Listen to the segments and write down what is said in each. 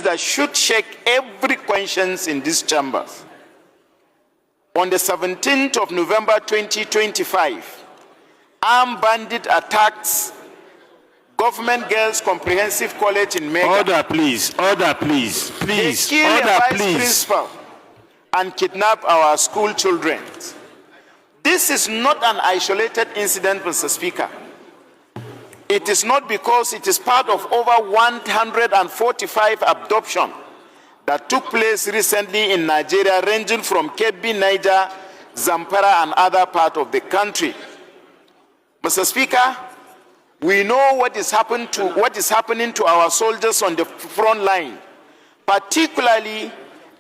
that should shake every conscience in these chambers. On the 17th of November 2025, armed bandit attacks Government Girls Comprehensive College in Mega. Order, please. Order, please. Please. They kill Order, a vice please. principal and kidnap our school children. This is not an isolated incident, Mr. Speaker. It is not, because it is part of over 145 abductions that took place recently in Nigeria, ranging from Kebbi, Niger, Zamfara, and other parts of the country. Mr. Speaker, we know what is happening to our soldiers on the front line, particularly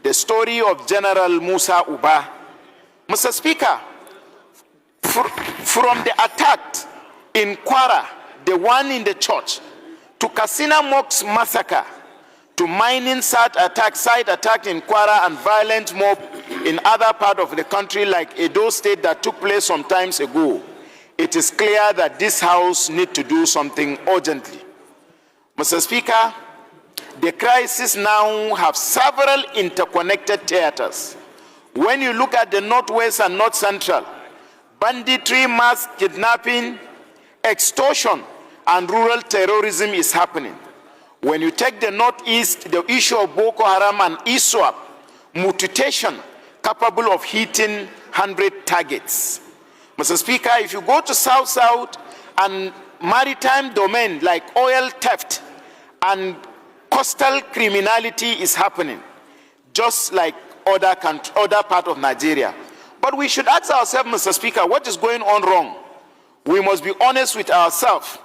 the story of General Musa Uba. Mr. Speaker, from the attack in Kwara, the one in the church, to Kasina Mosque massacre, to mining site attack in Kwara, and violent mob in other parts of the country like Edo State that took place some times ago, it is clear that this House needs to do something urgently. Mr. Speaker, the crisis now have several interconnected theaters. When you look at the Northwest and North Central, banditry, mass kidnapping, extortion, and rural terrorism is happening. When you take the Northeast, the issue of Boko Haram and ISWAP, mutation capable of hitting 100 targets. Mr. Speaker, if you go to South and maritime domain like oil theft and coastal criminality is happening, just like other part of Nigeria. But we should ask ourselves, Mr. Speaker, what is going on wrong? We must be honest with ourselves.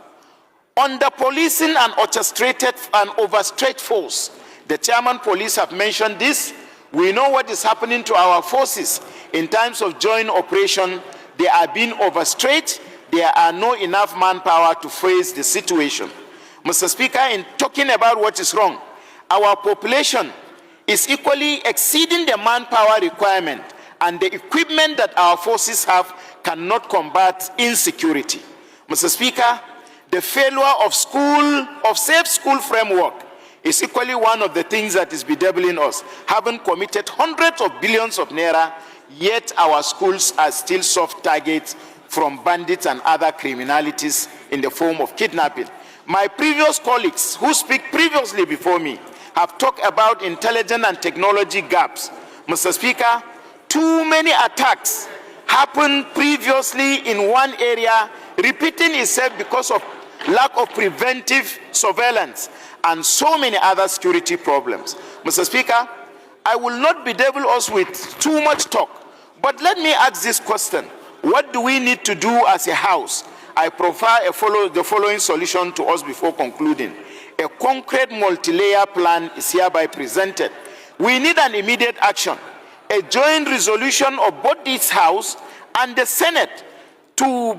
Under policing and orchestrated and overstretched force, the chairman police have mentioned this. We know what is happening to our forces in times of joint operation. They are being overstretched. There are no enough manpower to face the situation. Mr. Speaker, in talking about what is wrong, our population is equally exceeding the manpower requirement, and the equipment that our forces have cannot combat insecurity. Mr. Speaker, the failure of safe school framework is equally one of the things that is bedeviling us. Having committed hundreds of billions of naira, yet our schools are still soft targets from bandits and other criminalities in the form of kidnapping. My previous colleagues who speak previously before me have talked about intelligence and technology gaps. Mr. Speaker, too many attacks happened previously in one area, repeating itself because of lack of preventive surveillance and so many other security problems. Mr. Speaker, I will not bedevil us with too much talk, but let me ask this question. What do we need to do as a House? I prefer the following solution to us before concluding. A concrete multi-layer plan is hereby presented. We need an immediate action. A joint resolution of both this House and the Senate to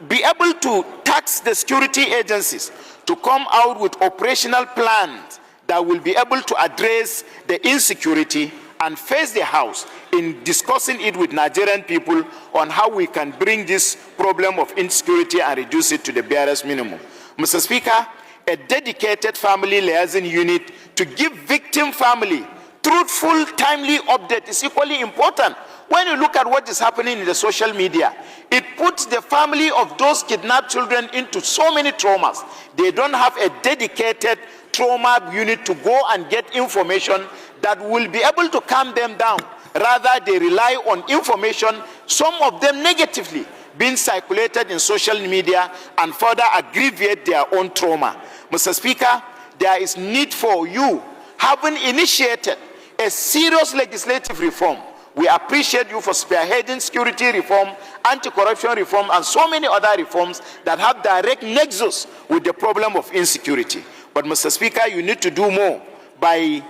be able to tax the security agencies to come out with operational plans that will be able to address the insecurity and face the House in discussing it with Nigerian people on how we can bring this problem of insecurity and reduce it to the barest minimum. Mr. Speaker, a dedicated family liaison unit to give victim family truthful, timely update is equally important. When you look at what is happening in the social media, it puts the family of those kidnapped children into so many traumas. They don't have a dedicated trauma unit to go and get information that will be able to calm them down. Rather, they rely on information, some of them negatively, being circulated in social media and further aggravate their own trauma. Mr. Speaker, there is need for you, having initiated a serious legislative reform. We appreciate you for spearheading security reform, anti-corruption reform, and so many other reforms that have direct nexus with the problem of insecurity. But, Mr. Speaker, you need to do more by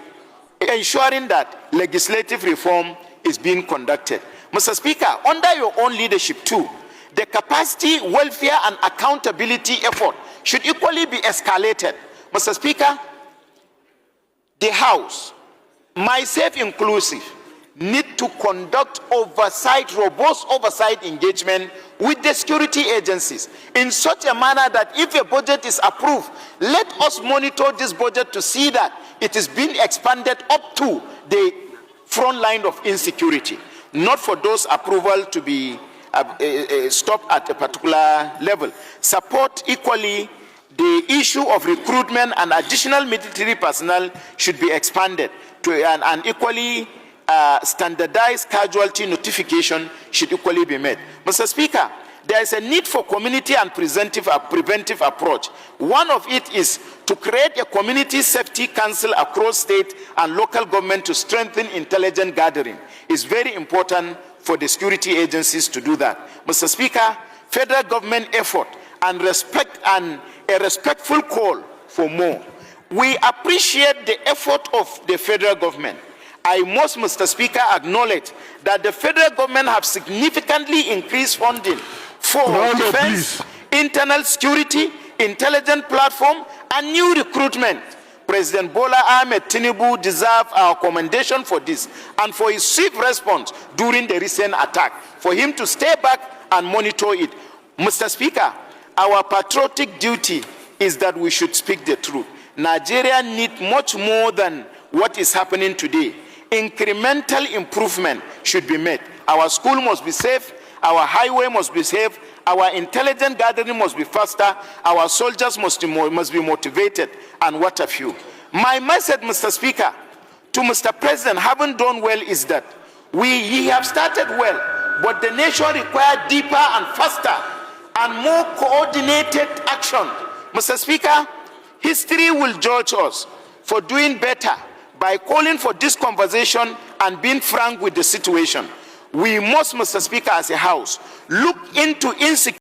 ensuring that legislative reform is being conducted. Mr. Speaker, under your own leadership too, the capacity, welfare, and accountability effort should equally be escalated. Mr. Speaker, the House, myself inclusive, need to conduct oversight, robust oversight engagement with the security agencies in such a manner that if a budget is approved, let us monitor this budget to see that it is being expanded up to the front line of insecurity, not for those approval to be stopped at a particular level. Support equally the issue of recruitment and additional military personnel should be expanded to and equally standardized casualty notification should equally be made. Mr. Speaker, there is a need for community and preventive approach. One of it is to create a community safety council across state and local government to strengthen intelligence gathering. It's very important for the security agencies to do that. Mr. Speaker, federal government effort and a respectful call for more. We appreciate the effort of the federal government. I must, Mr. Speaker, acknowledge that the federal government have significantly increased funding for defense, internal security, intelligence platform, and new recruitment. President Bola Ahmed Tinubu deserves our commendation for this and for his swift response during the recent attack, for him to stay back and monitor it. Mr. Speaker, our patriotic duty is that we should speak the truth. Nigeria needs much more than what is happening today. Incremental improvement should be made. Our school must be safe, our highway must be safe, our intelligence gathering must be faster, our soldiers must be motivated, and what have you. My message, Mr. Speaker, to Mr. President, having done well, is that we have started well, but the nation requires deeper and faster and more coordinated action. Mr. Speaker, history will judge us for doing better by calling for this conversation and being frank with the situation. We must, Mr. Speaker, as a House, look into insecurity